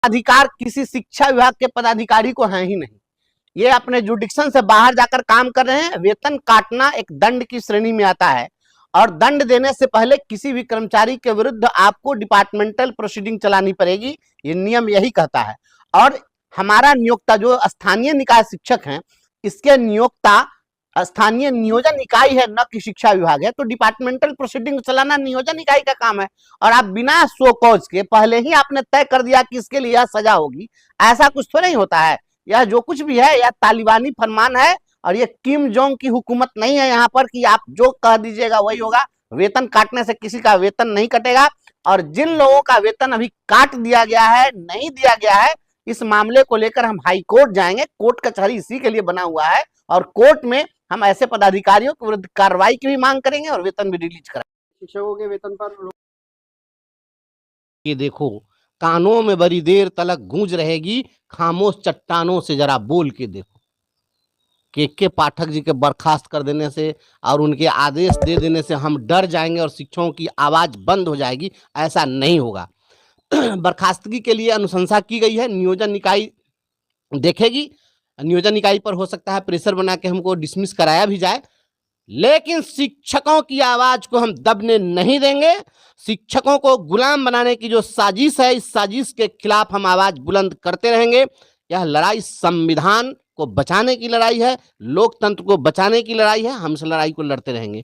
अधिकार किसी शिक्षा विभाग के पदाधिकारी को है ही नहीं। ये अपने जुडिक्शन से बाहर जाकर काम कर रहे हैं। वेतन काटना एक दंड की श्रेणी में आता है और दंड देने से पहले किसी भी कर्मचारी के विरुद्ध आपको डिपार्टमेंटल प्रोसीडिंग चलानी पड़ेगी, ये नियम यही कहता है। और हमारा नियोक्ता जो स्थानीय निकाय शिक्षक हैं, इसके नियोक्ता स्थानीय नियोजन इकाई है, न कि शिक्षा विभाग है। तो डिपार्टमेंटल प्रोसीडिंग चलाना नियोजन इकाई का काम है। और आप बिना सो कॉज के पहले ही आपने तय कर दिया कि इसके लिए यह सजा होगी, ऐसा कुछ तो नहीं होता है। यह जो कुछ भी है यह तालिबानी फरमान है और ये किम जोंग की हुकूमत नहीं है यहाँ पर कि आप जो कह दीजिएगा वही होगा। वेतन काटने से किसी का वेतन नहीं कटेगा। और जिन लोगों का वेतन अभी काट दिया गया है, नहीं दिया गया है, इस मामले को लेकर हम हाई कोर्ट जाएंगे। कोर्ट कचहरी इसी के लिए बना हुआ है और कोर्ट में हम ऐसे पदाधिकारियों के विरुद्ध कार्रवाई की भी मांग करेंगे और वेतन भी रिलीज कराएंगे। शिक्षकों के वेतन पर ये देखो, कानों में बड़ी देर तलक गूंज रहेगी, खामोश चट्टानों से जरा बोल के देखो। के पाठक जी के बर्खास्त कर देने से और उनके आदेश दे देने से हम डर जाएंगे और शिक्षकों की आवाज बंद हो जाएगी, ऐसा नहीं होगा। बर्खास्तगी के लिए अनुशंसा की गई है, नियोजन इकाई देखेगी। नियोजन इकाई पर हो सकता है प्रेशर बना के हमको डिसमिस कराया भी जाए, लेकिन शिक्षकों की आवाज को हम दबने नहीं देंगे। शिक्षकों को गुलाम बनाने की जो साजिश है, इस साजिश के खिलाफ हम आवाज बुलंद करते रहेंगे। यह लड़ाई संविधान को बचाने की लड़ाई है, लोकतंत्र को बचाने की लड़ाई है। हम इस लड़ाई को लड़ते रहेंगे।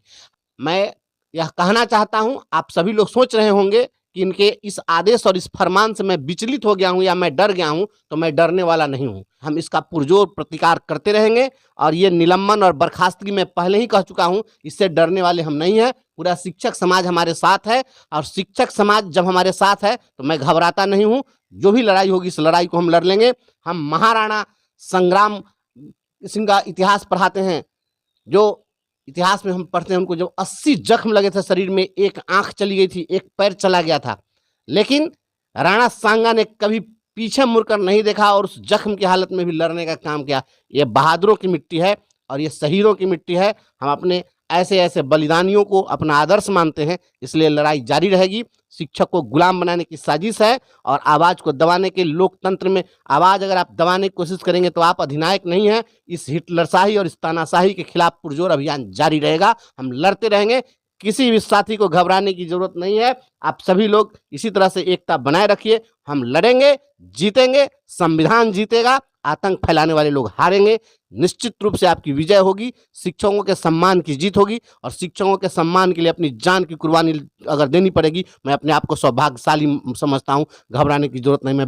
मैं यह कहना चाहता हूं, आप सभी लोग सोच रहे होंगे कि इनके इस आदेश और इस फरमान से मैं विचलित हो गया हूं या मैं डर गया हूं, तो मैं डरने वाला नहीं हूं। हम इसका पुरजोर प्रतिकार करते रहेंगे और ये निलंबन और बर्खास्तगी मैं पहले ही कह चुका हूं, इससे डरने वाले हम नहीं हैं। पूरा शिक्षक समाज हमारे साथ है और शिक्षक समाज जब हमारे साथ है तो मैं घबराता नहीं हूं। जो भी लड़ाई होगी इस लड़ाई को हम लड़ लेंगे। हम महाराणा संग्राम सिंह का इतिहास पढ़ाते हैं, जो इतिहास में हम पढ़ते हैं, उनको जब 80 जख्म लगे थे शरीर में, एक आंख चली गई थी, एक पैर चला गया था, लेकिन राणा सांगा ने कभी पीछे मुड़कर नहीं देखा और उस जख्म की हालत में भी लड़ने का काम किया। ये बहादुरों की मिट्टी है और ये शहीदों की मिट्टी है। हम अपने ऐसे ऐसे बलिदानियों को अपना आदर्श मानते हैं, इसलिए लड़ाई जारी रहेगी। शिक्षक को गुलाम बनाने की साजिश है और आवाज को दबाने के, लोकतंत्र में आवाज अगर आप दबाने की कोशिश करेंगे तो आप अधिनायक नहीं हैं। इस हिटलरशाही और इस तानाशाही के खिलाफ पुरजोर अभियान जारी रहेगा। हम लड़ते रहेंगे, किसी भी साथी को घबराने की जरूरत नहीं है। आप सभी लोग इसी तरह से एकता बनाए रखिए। हम लड़ेंगे, जीतेंगे, संविधान जीतेगा, आतंक फैलाने वाले लोग हारेंगे। निश्चित रूप से आपकी विजय होगी, शिक्षकों के सम्मान की जीत होगी और शिक्षकों के सम्मान के लिए अपनी जान की कुर्बानी अगर देनी पड़ेगी, मैं अपने आप को सौभाग्यशाली समझता हूं। घबराने की जरूरत नहीं। मैं